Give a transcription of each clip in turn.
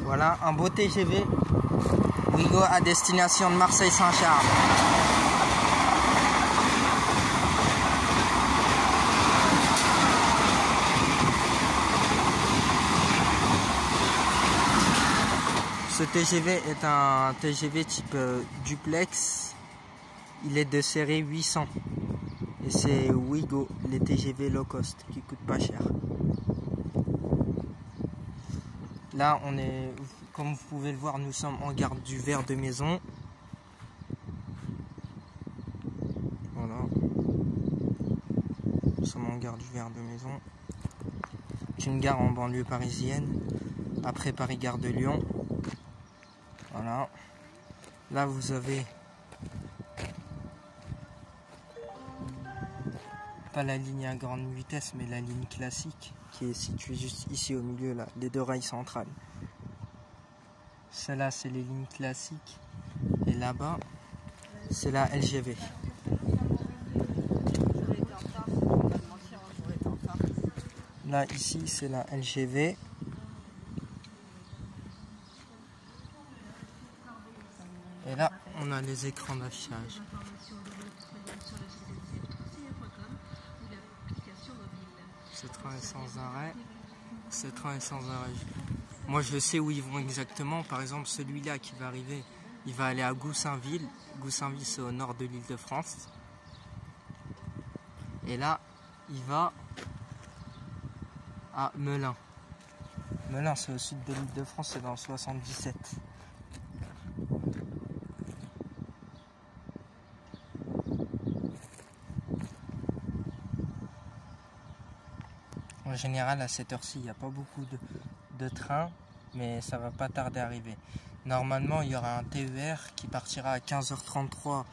Voilà, un beau TGV Ouigo à destination de Marseille-Saint-Charles. Ce TGV est un TGV type duplex. Il est de série 800. Et c'est Ouigo, les TGV low cost, qui coûtent pas cher. Là, on est, comme vous pouvez le voir, nous sommes en gare du Ver de Maison. Voilà. Nous sommes en gare du Ver de Maison. C'est une gare en banlieue parisienne. Après Paris-Gare de Lyon. Voilà. Là, vous avez pas la ligne à grande vitesse, mais la ligne classique qui est située juste ici au milieu, là, les deux rails centrales. Celle-là, c'est les lignes classiques. Et là-bas, c'est la LGV. Là, ici, c'est la LGV. Et là, on a les écrans d'affichage. Ce train est sans arrêt. Ce train est sans arrêt. Moi, je sais où ils vont exactement. Par exemple, celui-là qui va arriver, il va aller à Goussainville. Goussainville, c'est au nord de l'Île-de-France. Et là, il va à Melun. Melun, c'est au sud de l'Île-de-France, c'est dans le 77. En général, à cette heure-ci, il n'y a pas beaucoup de trains, mais ça va pas tarder à arriver. Normalement, il y aura un TER qui partira à 15h33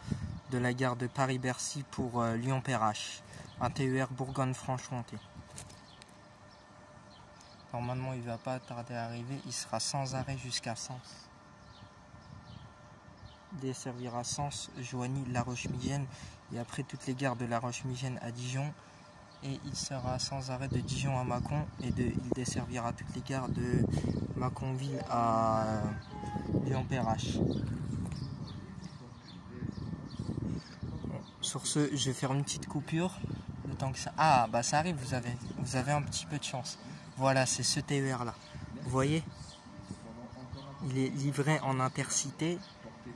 de la gare de Paris-Bercy pour Lyon-Perrache. Un TER Bourgogne-Franche-Comté. Normalement, il ne va pas tarder à arriver. Il sera sans arrêt jusqu'à Sens. Il desservira Sens, Joigny, La Roche-Migène et après toutes les gares de La Roche-Migène à Dijon. Et il sera sans arrêt de Dijon à Mâcon et il desservira toutes les gares de Mâconville à Lyon-Perrache. Sur ce, je vais faire une petite coupure. Le temps que ça... Ah, bah ça arrive, vous avez un petit peu de chance. Voilà, c'est ce TER là. Vous voyez? Il est livré en intercité.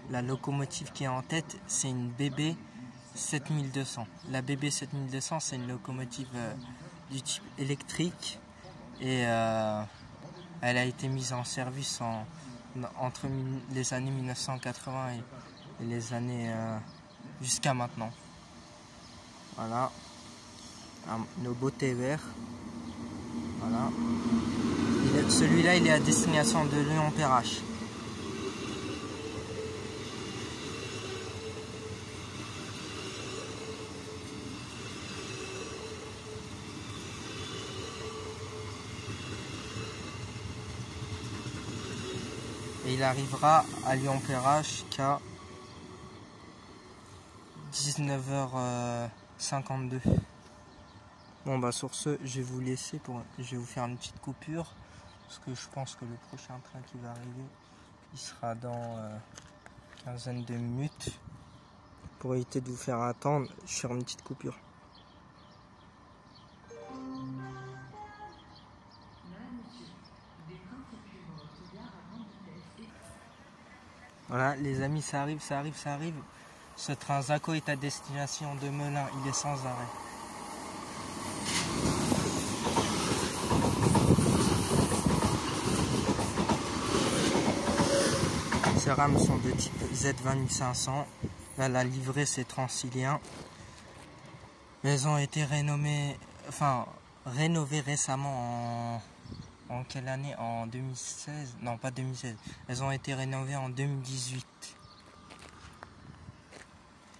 La locomotive qui est en tête, c'est une BB 7200. La BB 7200, c'est une locomotive du type électrique et elle a été mise en service entre les années 1980 et les années jusqu'à maintenant. Voilà, nos beaux TER. Voilà. Celui-là, il est à destination de Lyon-Perrache. Et il arrivera à Lyon-Perrache qu'à 19h52. Bon bah sur ce, je vais vous laisser je vais vous faire une petite coupure parce que je pense que le prochain train qui va arriver, il sera dans une quinzaine de minutes. Pour éviter de vous faire attendre, je vais faire une petite coupure. Voilà les amis, ça arrive. Ce train Zaco est à destination de Melun, il est sans arrêt. Ces rames sont de type Z20500. Là, la livrée c'est Transilien. Mais elles ont été rénovées récemment en quelle année? En 2016? Non, pas 2016. Elles ont été rénovées en 2018.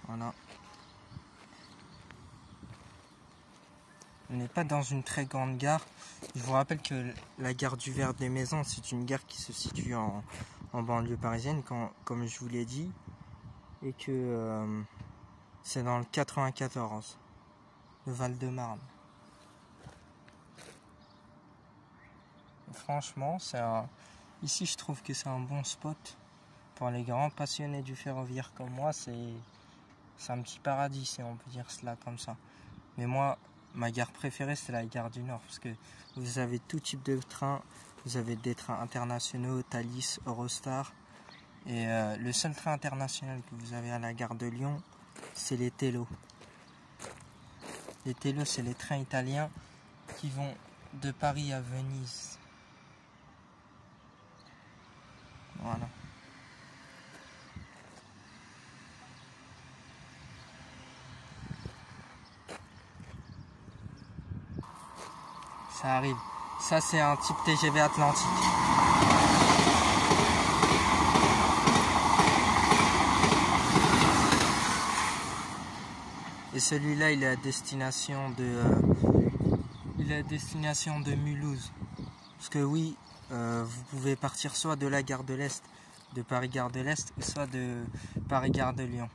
Voilà. On n'est pas dans une très grande gare. Je vous rappelle que la gare du Ver des Maisons, c'est une gare qui se situe en banlieue parisienne, comme je vous l'ai dit. Et que c'est dans le 94, le Val-de-Marne. Franchement, Ici, je trouve que c'est un bon spot pour les grands passionnés du ferroviaire comme moi. C'est un petit paradis, si on peut dire cela comme ça. Mais moi, ma gare préférée, c'est la gare du Nord, parce que vous avez tout type de trains. Vous avez des trains internationaux, Thalys, Eurostar. Et le seul train international que vous avez à la gare de Lyon, c'est les Tello. Les Tello, c'est les trains italiens qui vont de Paris à Venise. Voilà. Ça arrive. Ça, c'est un type TGV Atlantique. Et celui-là, il est à destination de Mulhouse. Parce que oui, vous pouvez partir soit de la gare de l'Est, de Paris-Gare de l'Est, soit de Paris-Gare de Lyon.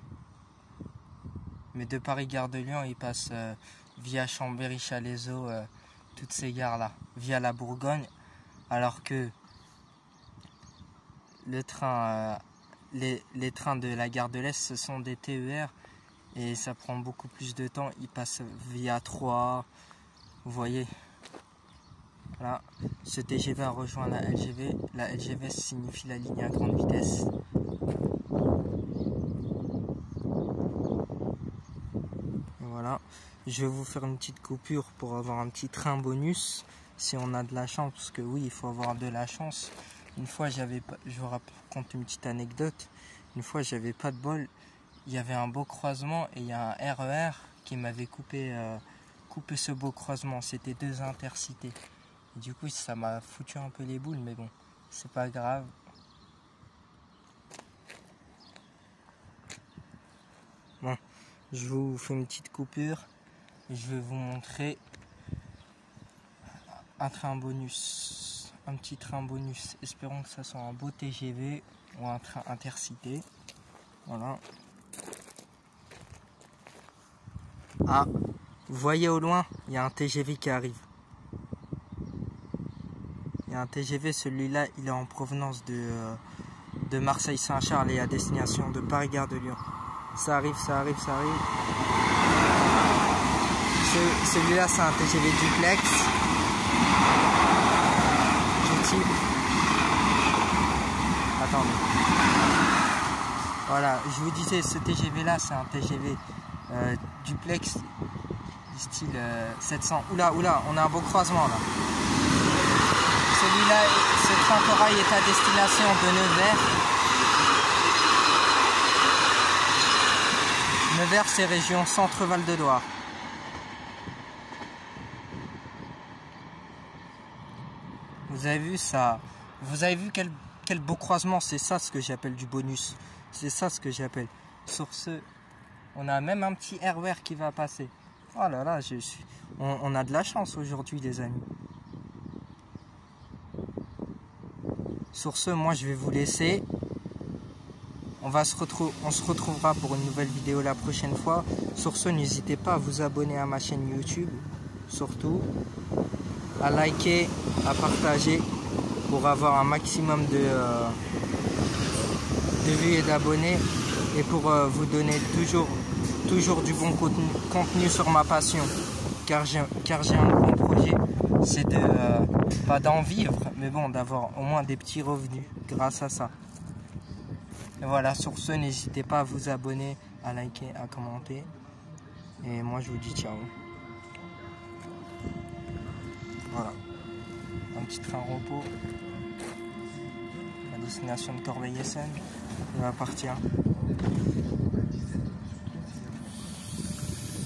Mais de Paris-Gare de Lyon, il passe via Chambéry-Chalaiseau, toutes ces gares-là, via la Bourgogne, alors que le train, les trains de la gare de l'Est, ce sont des TER, et ça prend beaucoup plus de temps. Ils passent via Troyes, vous voyez. Voilà, ce TGV a rejoint la LGV. La LGV signifie la ligne à grande vitesse. Voilà, je vais vous faire une petite coupure pour avoir un petit train bonus, si on a de la chance, parce que oui, il faut avoir de la chance. Une fois, je vous raconte une petite anecdote. Une fois, j'avais pas de bol. Il y avait un beau croisement et il y a un RER qui m'avait coupé ce beau croisement. C'était 2 intercités. Et du coup, ça m'a foutu un peu les boules, mais bon, c'est pas grave. Bon, je vous fais une petite coupure et je vais vous montrer un train bonus. Un petit train bonus. Espérons que ça soit un beau TGV ou un train intercité. Voilà. Ah, vous voyez au loin, il y a un TGV qui arrive. Il y a un TGV, celui-là, il est en provenance de Marseille-Saint-Charles et à destination de Paris-Gare de Lyon. Ça arrive, ça arrive, ça arrive. Celui-là, c'est un TGV duplex. Du type. Attendez. Voilà, je vous disais, ce TGV-là, c'est un TGV duplex du style 700. Oula, on a un beau croisement là. Celui-là, ce train corail est à destination de Nevers. Nevers, c'est région Centre-Val de Loire. Vous avez vu ça? Vous avez vu quel beau croisement? C'est ça ce que j'appelle du bonus. C'est ça ce que j'appelle. Sur ce, on a même un petit RER qui va passer. Oh là là, on a de la chance aujourd'hui, les amis. Sur ce, moi je vais vous laisser. On se retrouvera pour une nouvelle vidéo la prochaine fois. Sur ce, n'hésitez pas à vous abonner à ma chaîne YouTube. Surtout, à liker, à partager pour avoir un maximum de vues et d'abonnés. Et pour vous donner toujours du bon contenu sur ma passion. Car j'ai un grand projet. C'est pas d'en vivre, mais bon, d'avoir au moins des petits revenus grâce à ça. Et voilà, sur ce, n'hésitez pas à vous abonner, à liker, à commenter. Et moi, je vous dis ciao. Voilà. Un petit train repos. À destination de Corbeil-Essonnes. Il va partir.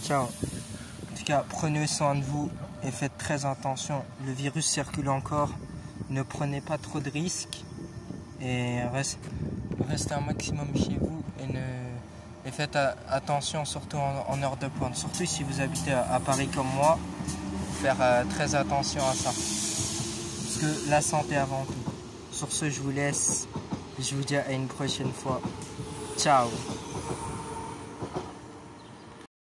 Ciao. En tout cas, prenez soin de vous et faites très attention. Le virus circule encore. Ne prenez pas trop de risques. Et restez un maximum chez vous et faites attention surtout en heure de pointe. Surtout si vous habitez à Paris comme moi, faire très attention à ça. Parce que la santé avant tout. Sur ce, je vous laisse. Je vous dis à une prochaine fois. Ciao.